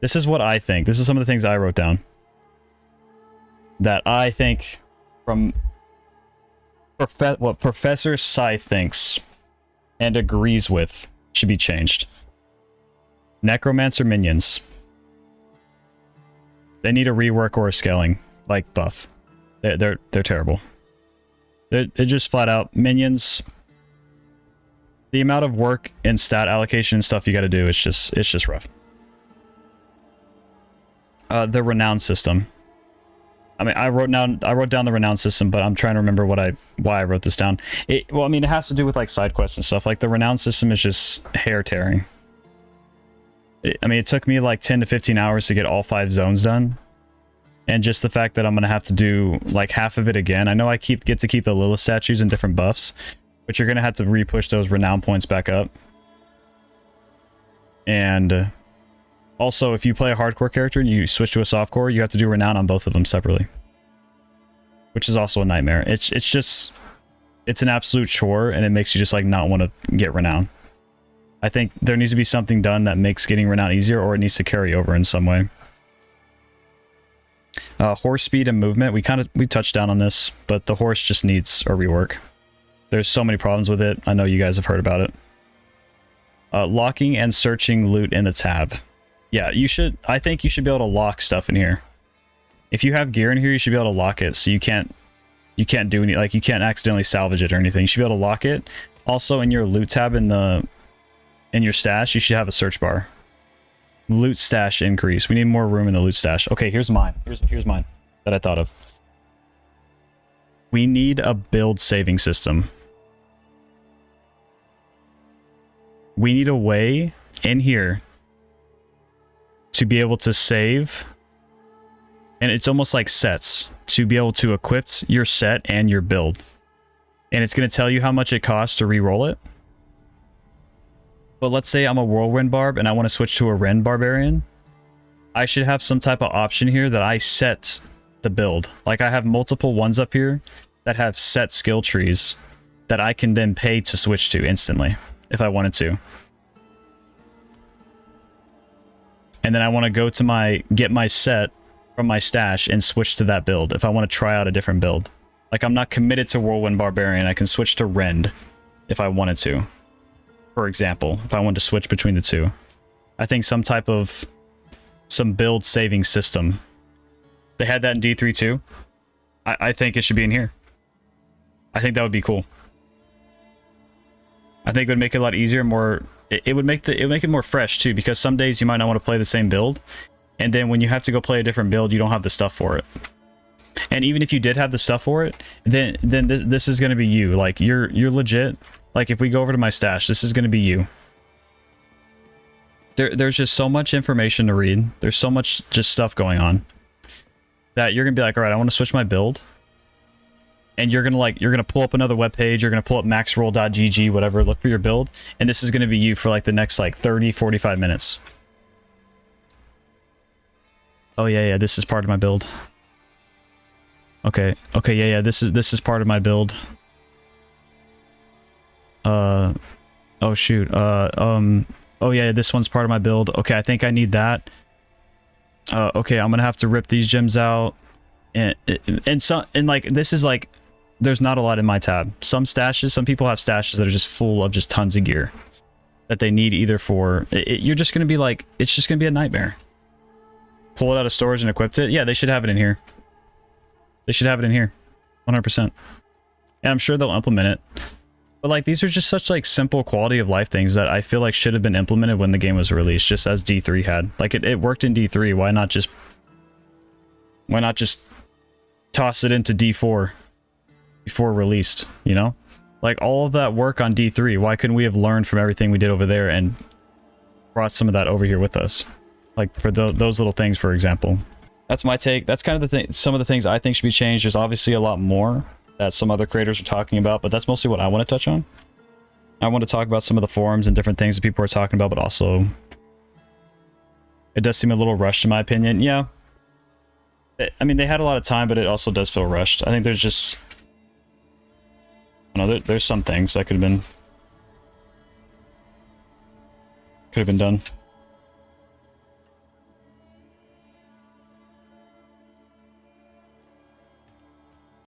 This is what I think. This is some of the things I wrote down. That I think from what ProfessorScythe thinks and agrees with should be changed. Necromancer minions. They need a rework or a scaling, like buff. They're terrible. They're just flat out minions. The amount of work and stat allocation and stuff you got to do, it's just rough. The Renown system. I mean, I wrote down the Renown system, but I'm trying to remember why I wrote this down. Well, I mean, it has to do with like side quests and stuff. Like the Renown system is just hair tearing. I mean, it took me like 10 to 15 hours to get all 5 zones done. And just the fact that I'm going to have to do like half of it again. I know I get to keep the Lilith statues and different buffs, but you're going to have to re-push those Renown points back up. And also, if you play a hardcore character and you switch to a softcore, you have to do Renown on both of them separately. Which is also a nightmare. It's an absolute chore, and it makes you just like not want to get Renown. I think there needs to be something done that makes getting Renown easier, or it needs to carry over in some way. Horse speed and movement. We touched down on this, but the horse just needs a rework. There's so many problems with it. I know you guys have heard about it. Locking and searching loot in the tab. Yeah, I think you should be able to lock stuff in here. If you have gear in here, you should be able to lock it, so you can't do any, like, you can't accidentally salvage it or anything. You should be able to lock it. Also, in your loot tab in your stash, you should have a search bar. Loot stash increase. We need more room in the loot stash. Okay, here's mine. Here's mine that I thought of. We need a build saving system. We need a way in here to be able to save, and it's almost like sets, to be able to equip your set and your build. And it's going to tell you how much it costs to re-roll it. But let's say I'm a Whirlwind Barb and I want to switch to a Ren Barbarian. I should have some type of option here that I set the build. Like I have multiple ones up here that have set skill trees that I can then pay to switch to instantly if I wanted to. And then I want to go to get my set from my stash and switch to that build if I want to try out a different build. Like I'm not committed to Whirlwind Barbarian. I can switch to Rend if I wanted to. For example, if I wanted to switch between the two. I think some build saving system. They had that in D3 too. I think it should be in here. I think that would be cool. I think it would make it a lot easier, more. It would make it more fresh too, because some days you might not want to play the same build, and then when you have to go play a different build, you don't have the stuff for it. And even if you did have the stuff for it, then this is going to be you. Like you're legit. Like if we go over to my stash, this is going to be you. There's just so much information to read. There's so much just stuff going on that you're going to be like, all right, I want to switch my build. And you're going to pull up another web page. You're going to pull up maxroll.gg, whatever, look for your build. And this is going to be you for like the next like 30, 45 minutes. Oh yeah, this is part of my build. Okay, yeah, this is part of my build. Oh shoot, oh yeah, this one's part of my build. Okay, I think I need that. Okay, I'm gonna have to rip these gems out. And like, this is like, there's not a lot in my tab. Some people have stashes that are just full of just tons of gear that they need either for, you're just gonna be like, it's just gonna be a nightmare. Pull it out of storage and equip it. Yeah, they should have it in here. They should have it in here, 100%. And I'm sure they'll implement it. But like, these are just such like simple quality of life things that I feel like should have been implemented when the game was released, just as D3 had. Like it worked in D3. Why not just toss it into D4 before released, you know? Like all of that work on D3, why couldn't we have learned from everything we did over there and brought some of that over here with us? Like for those little things, for example. That's my take. That's kind of the thing. Some of the things I think should be changed. There's obviously a lot more that some other creators are talking about, but that's mostly what I want to touch on. I want to talk about some of the forums and different things that people are talking about, but also it does seem a little rushed in my opinion. Yeah. I mean, they had a lot of time, but it also does feel rushed. I think there's just, I don't know, there's some things that could have been done.